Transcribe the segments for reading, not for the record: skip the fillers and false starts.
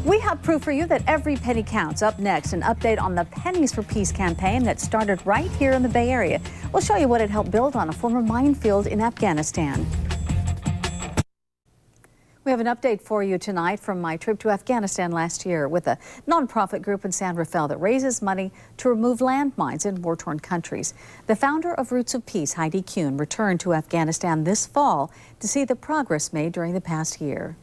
We have proof for you that every penny counts. Up next, an update on the Pennies for Peace campaign that started right here in the Bay Area. We'll show you what it helped build on a former minefield in Afghanistan. We have an update for you tonight from my trip to Afghanistan last year with a nonprofit group in San Rafael that raises money to remove landmines in war-torn countries. The founder of Roots of Peace, Heidi Kuhn, returned to Afghanistan this fall to see the progress made during the past year.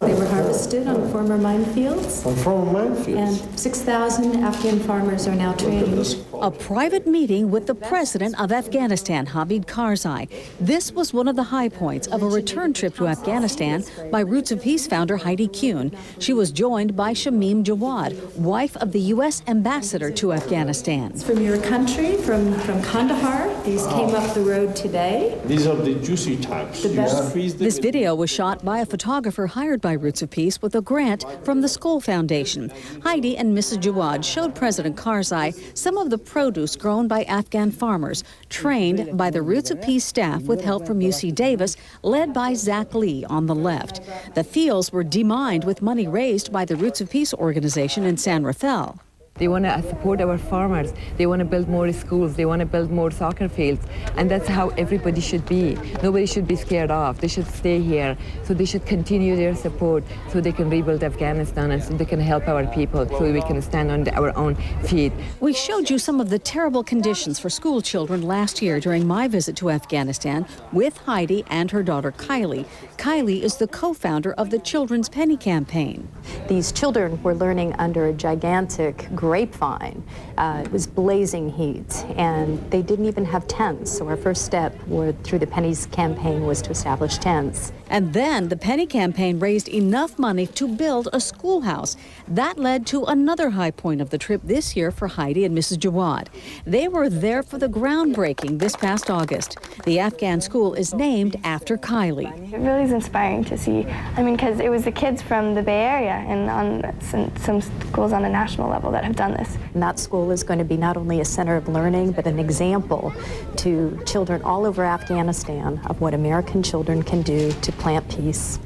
They were harvested on former minefields. On former minefields. And 6,000 Afghan farmers are now trained. A private meeting with the president of Afghanistan, Hamid Karzai. This was one of the high points of a return trip to Afghanistan by Roots of Peace founder Heidi Kuhn. She was joined by Shamim Jawad, wife of the U.S. ambassador to Afghanistan. It's from your country, from Kandahar. These came up the road today. These are the juicy types. This video was shot by a photographer hired by Roots of Peace with a grant from the Skoll Foundation. Heidi and Mrs. Jawad showed President Karzai some of the produce grown by Afghan farmers, trained by the Roots of Peace staff with help from UC Davis, led by Zach Lee on the left. The fields were demined with money raised by the Roots of Peace organization in San Rafael. They want to support our farmers. They want to build more schools. They want to build more soccer fields. And that's how everybody should be. Nobody should be scared off. They should stay here. So they should continue their support so they can rebuild Afghanistan and so they can help our people so we can stand on our own feet. We showed you some of the terrible conditions for school children last year during my visit to Afghanistan with Heidi and her daughter Kylie. Kylie is the co-founder of the Children's Penny Campaign. These children were learning under a gigantic grapevine. It was blazing heat, and they didn't even have tents. So our first step through the Pennies campaign was to establish tents. And then the Penny campaign raised enough money to build a schoolhouse. That led to another high point of the trip this year for Heidi and Mrs. Jawad. They were there for the groundbreaking this past August. The Afghan school is named after Kylie. It really is inspiring to see. I mean, because it was the kids from the Bay Area and on some schools on a national level that have done this. And that school is going to be not only a center of learning, but an example to children all over Afghanistan of what American children can do to plant peace.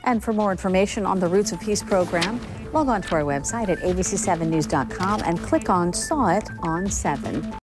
And for more information on the Roots of Peace program, log on to our website at abc7news.com and click on Saw It on 7.